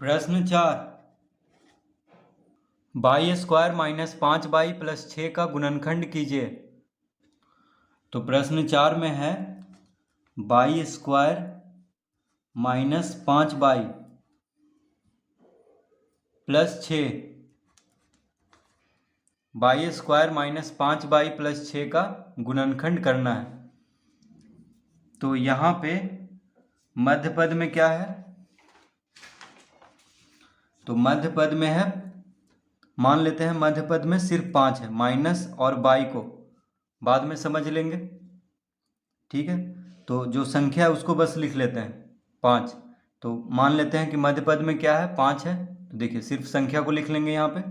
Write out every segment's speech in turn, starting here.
प्रश्न 4, by square minus 5y plus 6 का गुणनखंड कीजिए। तो प्रश्न 4 में है by square minus 5y plus 6, by square minus 5y plus 6 का गुणनखंड करना है। तो यहाँ पे मध्य पद में क्या है? तो मध्य पद में है, मान लेते हैं मध्य पद में सिर्फ 5 है, माइनस और बाई को बाद में समझ लेंगे, ठीक है। तो जो संख्या है उसको बस लिख लेते हैं 5। तो मान लेते हैं कि मध्य पद में क्या है, 5 है। तो देखिए सिर्फ संख्या को लिख लेंगे यहाँ पे,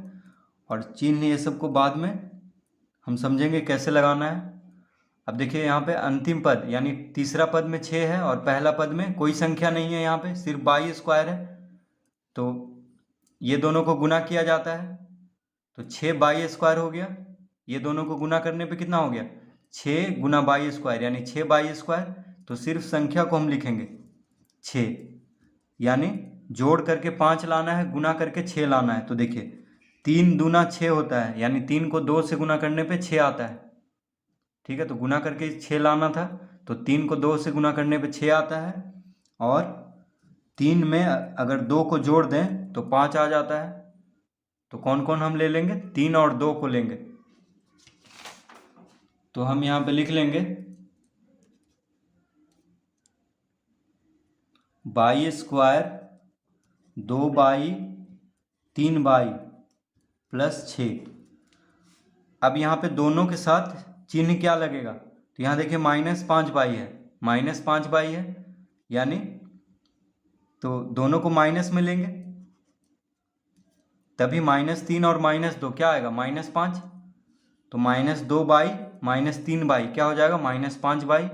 और चिन्ह ये सब को बाद में हम समझेंगे कैसे लगाना है। अब देखिए यहाँ पे अंतिम पद यानी तीसरा पद में 6 है और पहला पद में कोई संख्या नहीं है, यहाँ पे सिर्फ बाई स्क्वायर है। तो ये दोनों को गुना किया जाता है, तो 6 बाई स्क्वायर हो गया। ये दोनों को गुना करने पे कितना हो गया, 6 गुना बाई स्क्वायर यानी 6 बाई स्क्वायर। तो सिर्फ संख्या को हम लिखेंगे 6, यानी जोड़ करके 5 लाना है, गुना करके 6 लाना है। तो देखिए 3 दूना 6 होता है, यानी 3 को 2 से गुना करने पे 6 आता है, ठीक है। तो गुना करके 6 लाना था, तो 3 को 2 से गुना करने पे 6 आता है, और 3 में अगर 2 को जोड़ दें तो 5 आ जाता है। तो कौन कौन हम ले लेंगे, 3 और 2 को लेंगे। तो हम यहाँ पे लिख लेंगे by square 2 by 3 by plus 6। अब यहाँ पे दोनों के साथ चिन्ह क्या लगेगा, तो यहाँ देखिए माइनस 5 बाई है, माइनस 5 बाई है, यानी तो दोनों को माइनस में लेंगे, तभी -3 और -2 क्या आएगा, -5। तो -2 बाई -3 बाई क्या हो जाएगा, -5 बाई।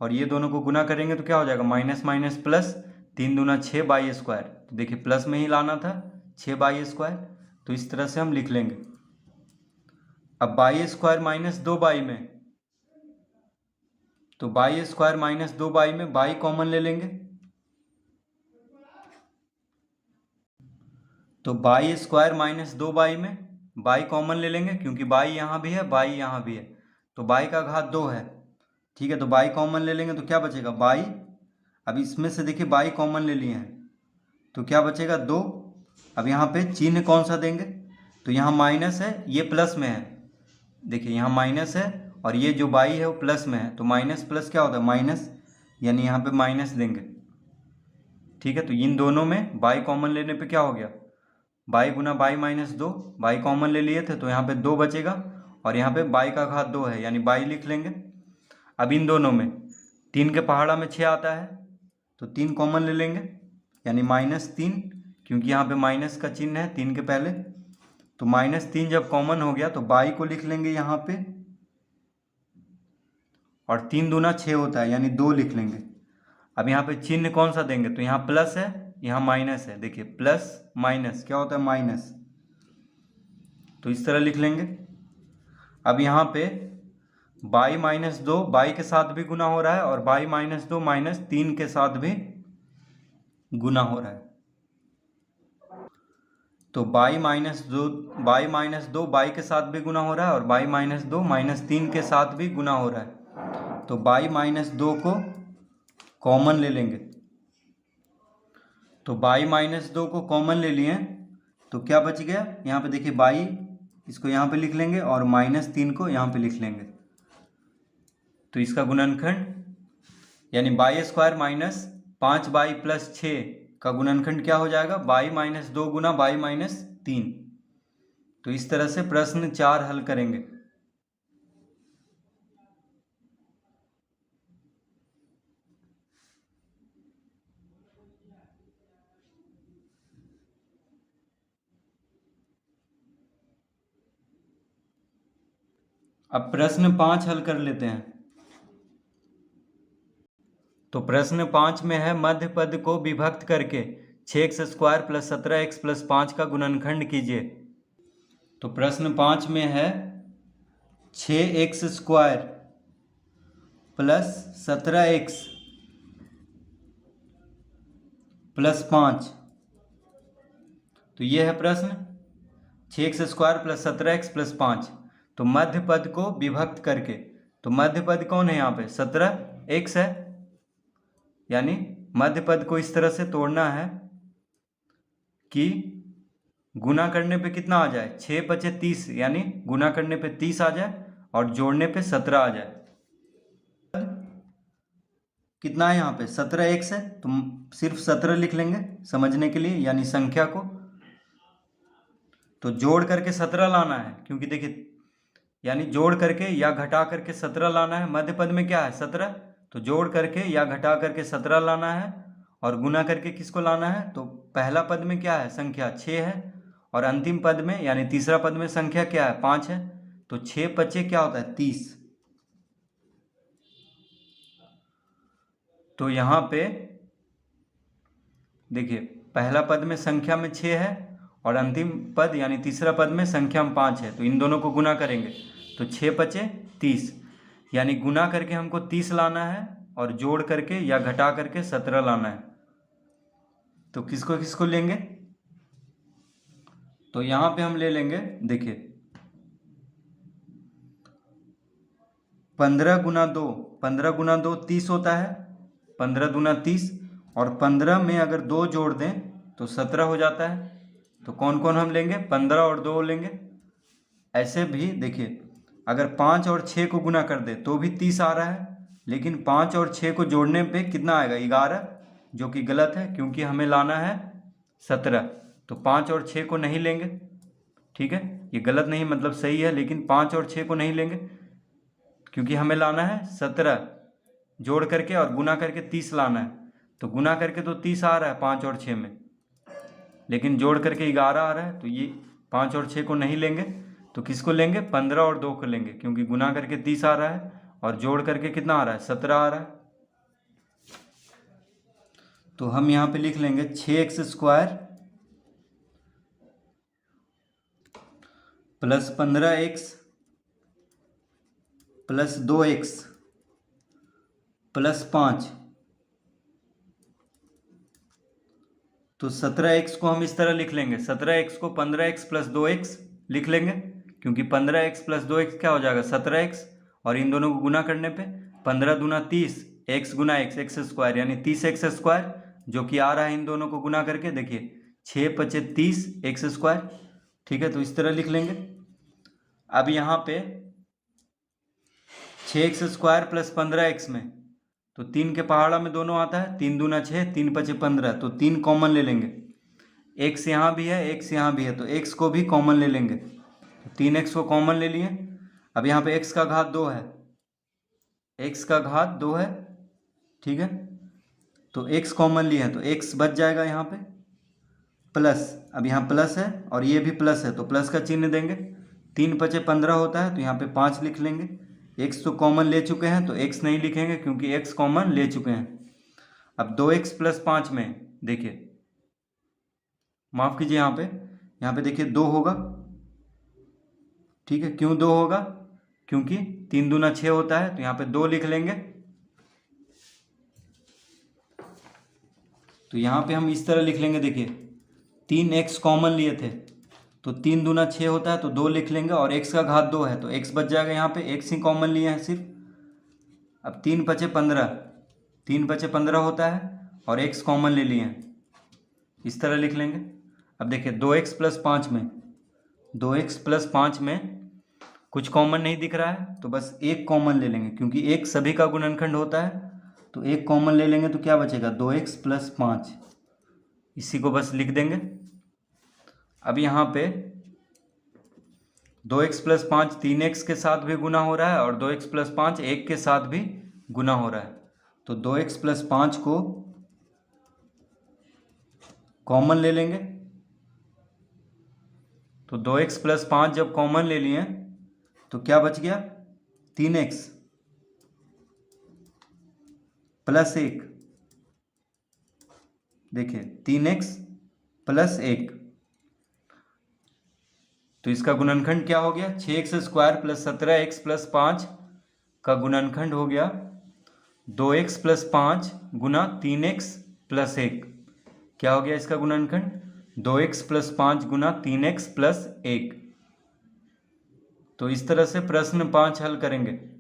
और ये दोनों को गुना करेंगे तो क्या हो जाएगा, माइनस माइनस प्लस, 3 दूना 6 बाई स्क्वायर। तो देखिए प्लस में ही लाना था, 6 बाई स्क्वायर। तो इस तरह से हम लिख लेंगे। अब बाई स्क्वायर -2 बाई में, तो बाई स्क्वायर -2 बाई में बाई कॉमन ले लेंगे। तो बाई स्क्वायर -2 बाई में बाई कॉमन ले लेंगे, क्योंकि बाई यहाँ भी है, बाई यहाँ भी है, तो बाई का घात 2 है, ठीक है। तो बाई कॉमन ले लेंगे तो क्या बचेगा, बाई। अब इसमें से देखिए बाई कॉमन ले लिए हैं, तो क्या बचेगा, 2। अब यहाँ पे चिन्ह कौन सा देंगे, तो यहाँ माइनस है, ये प्लस में है। देखिए यहाँ माइनस है और ये जो बाई है वो प्लस में है, तो माइनस प्लस क्या होता है, माइनस, यानी यहाँ पे माइनस देंगे, ठीक है। तो इन दोनों में बाई कॉमन लेने पे क्या हो गया, by Guna by -2, by common ले लिए थे तो यहाँ पे 2 बचेगा, और यहाँ पे बाई का घात 2 है, यानी बाई लिख लेंगे। अब इन दोनों में 3 के पहाड़ा में 6 आता है, तो 3 कॉमन ले लेंगे, यानी -3, क्योंकि यहाँ पे माइनस का चिन्ह है 3 के पहले। तो -3 जब कॉमन हो गया तो बाई को लिख लेंगे यहाँ पे, और 3 दूना 6 होता है, यानी 2 लिख लेंगे। अब यहाँ पे चिन्ह कौन सा देंगे, तो यहाँ प्लस है, यहाँ माइनस है। देखिए प्लस माइनस क्या होता है, माइनस। तो इस तरह लिख लेंगे। अब यहाँ पे बाई -2 बाई के साथ भी गुना हो रहा है, और बाई -2 -3 के साथ भी गुना हो रहा है। तो बाई -2 बाई के साथ भी गुना हो रहा है, और बाई -2 -3 के साथ भी गुना हो रहा है। तो बाई -2 को कॉमन ले लेंगे। तो बाई -2 को कॉमन ले लिए, तो क्या बच गया, यहाँ पे देखिए बाई, इसको यहाँ पे लिख लेंगे, और -3 को यहाँ पे लिख लेंगे। तो इसका गुणनखंड यानी बाई स्क्वायर -5 बाई प्लस 6 का गुणनखंड क्या हो जाएगा, बाई -2 गुना बाई -3। तो इस तरह से प्रश्न 4 हल करेंगे। अब प्रश्न 5 हल कर लेते हैं। तो प्रश्न 5 में है मध्य पद को विभक्त करके 6x² + 17x + 5 का गुणनखंड कीजिए। तो प्रश्न 5 में है 6x² + 17x + 5 तो ये है प्रश्न 6x² + 17x + 5। तो मध्य पद को विभक्त करके, तो मध्य पद कौन है यहाँ पे 17x है, यानी मध्य पद को इस तरह से तोड़ना है कि गुना करने पे कितना आ जाए 6 × 5 = 30, यानी गुना करने पे 30 आ जाए और जोड़ने पे 17 आ जाए। कितना है यहाँ पे 17x है, तो सिर्फ 17 लिख लेंगे समझने के लिए, यानी संख्या को। तो जोड़ करके 17 लाना है, क्योंकि देखिए यानी जोड़ करके या घटा करके 17 लाना है। मध्य पद में क्या है 17, तो जोड़ करके या घटा करके 17 लाना है। और गुना करके किसको लाना है, तो पहला पद में क्या है संख्या 6 है, और अंतिम पद में यानी तीसरा पद में संख्या क्या है 5 है। तो 6 × 5 क्या होता है 30। तो यहाँ पे देखिए पहला पद में संख्या में 6 है और अंतिम पद यानी तीसरा पद में संख्या में 5 है, तो इन दोनों को गुना करेंगे तो 6 × 5 = 30, यानी गुना करके हमको 30 लाना है और जोड़ करके या घटा करके 17 लाना है। तो किसको किसको लेंगे, तो यहाँ पे हम ले लेंगे, देखिए 15 × 2, 15 × 2 30 होता है, 15 दूना 30, और 15 में अगर 2 जोड़ दें तो 17 हो जाता है। तो कौन कौन हम लेंगे 15 और 2 लेंगे। ऐसे भी देखिए अगर 5 और 6 को गुना कर दे तो भी 30 आ रहा है, लेकिन 5 और 6 को जोड़ने पे कितना आएगा 11, जो कि गलत है क्योंकि हमें लाना है 17। तो 5 और 6 को नहीं लेंगे, ठीक है, ये गलत नहीं मतलब सही है, लेकिन 5 और 6 को नहीं लेंगे क्योंकि हमें लाना है 17, जोड़ करके और गुना करके 30 लाना है। तो गुना करके तो 30 आ रहा है 5 और 6 में, लेकिन जोड़ करके 11 आ रहा है, तो ये 5 और 6 को नहीं लेंगे। तो किसको लेंगे 15 और 2 को लेंगे, क्योंकि गुना करके 30 आ रहा है और जोड़ करके कितना आ रहा है 17 आ रहा है। तो हम यहाँ पे लिख लेंगे 6x² + 15x + 2x + 5। तो 17x को हम इस तरह लिख लेंगे, 17x को 15x + 2x लिख लेंगे, क्योंकि 15x + 2x क्या हो जाएगा 17x, और इन दोनों को गुना करने पे 15 दूना 30, x × x x² यानी 30x², जो कि आ रहा है इन दोनों को गुना करके, देखिए 6 × 5 = 30x², ठीक है। तो इस तरह लिख लेंगे। अब यहाँ पे 6x² + 15x में तो 3 के पहाड़ा में दोनों आता है, 3 दूना 6, 3 × 5 = 15, तो 3 कॉमन ले लेंगे। x यहाँ भी है, x यहाँ भी है, तो x को भी कॉमन ले लेंगे। तो 3x को कॉमन ले लिए। अब यहाँ पे x का घात 2 है, x का घात 2 है, ठीक है। तो x कॉमन लिए हैं तो x बच जाएगा यहाँ पे, प्लस, अब यहाँ प्लस है और ये भी प्लस है तो प्लस का चिन्ह देंगे। 3 × 5 = 15 होता है, तो यहाँ पे 5 लिख लेंगे। x तो कॉमन ले चुके हैं तो x नहीं लिखेंगे क्योंकि x कॉमन ले चुके हैं। अब 2x + 5 में देखिए, माफ़ कीजिए, यहाँ पे देखिए 2 होगा, ठीक है। क्यों 2 होगा, क्योंकि 3 दूना 6 होता है, तो यहाँ पे 2 लिख लेंगे। तो यहाँ पे हम इस तरह लिख लेंगे, देखिए 3x कॉमन लिए थे तो 3 दूना 6 होता है, तो 2 लिख लेंगे, और x का घात 2 है तो x बच जाएगा, यहाँ पे x ही कॉमन लिए हैं सिर्फ। अब 3 × 5 = 15, 3 × 5 = 15 होता है और x कॉमन ले लिए हैं, इस तरह लिख लेंगे। अब देखिए 2x + 5 में, 2x + 5 में कुछ कॉमन नहीं दिख रहा है, तो बस एक कॉमन ले लेंगे, क्योंकि एक सभी का गुणनखंड होता है, तो एक कॉमन ले लेंगे तो क्या बचेगा 2x + 5, इसी को बस लिख देंगे। अब यहाँ पे 2x + 5 3x के साथ भी गुना हो रहा है और 2x + 5 1 के साथ भी गुना हो रहा है, तो 2x + 5 को कॉमन ले लेंगे। तो 2x + 5 जब कॉमन ले लिए तो क्या बच गया 3x + 1, देखिए 3x + 1, तो इसका गुणनखंड क्या हो गया 6x² + 17x + 5 का गुणनखंड हो गया 2x + 5 × 3x + 1। क्या हो गया इसका गुणनखंड 2x प्लस 5 गुना 3x प्लस 1। तो इस तरह से प्रश्न 5 हल करेंगे।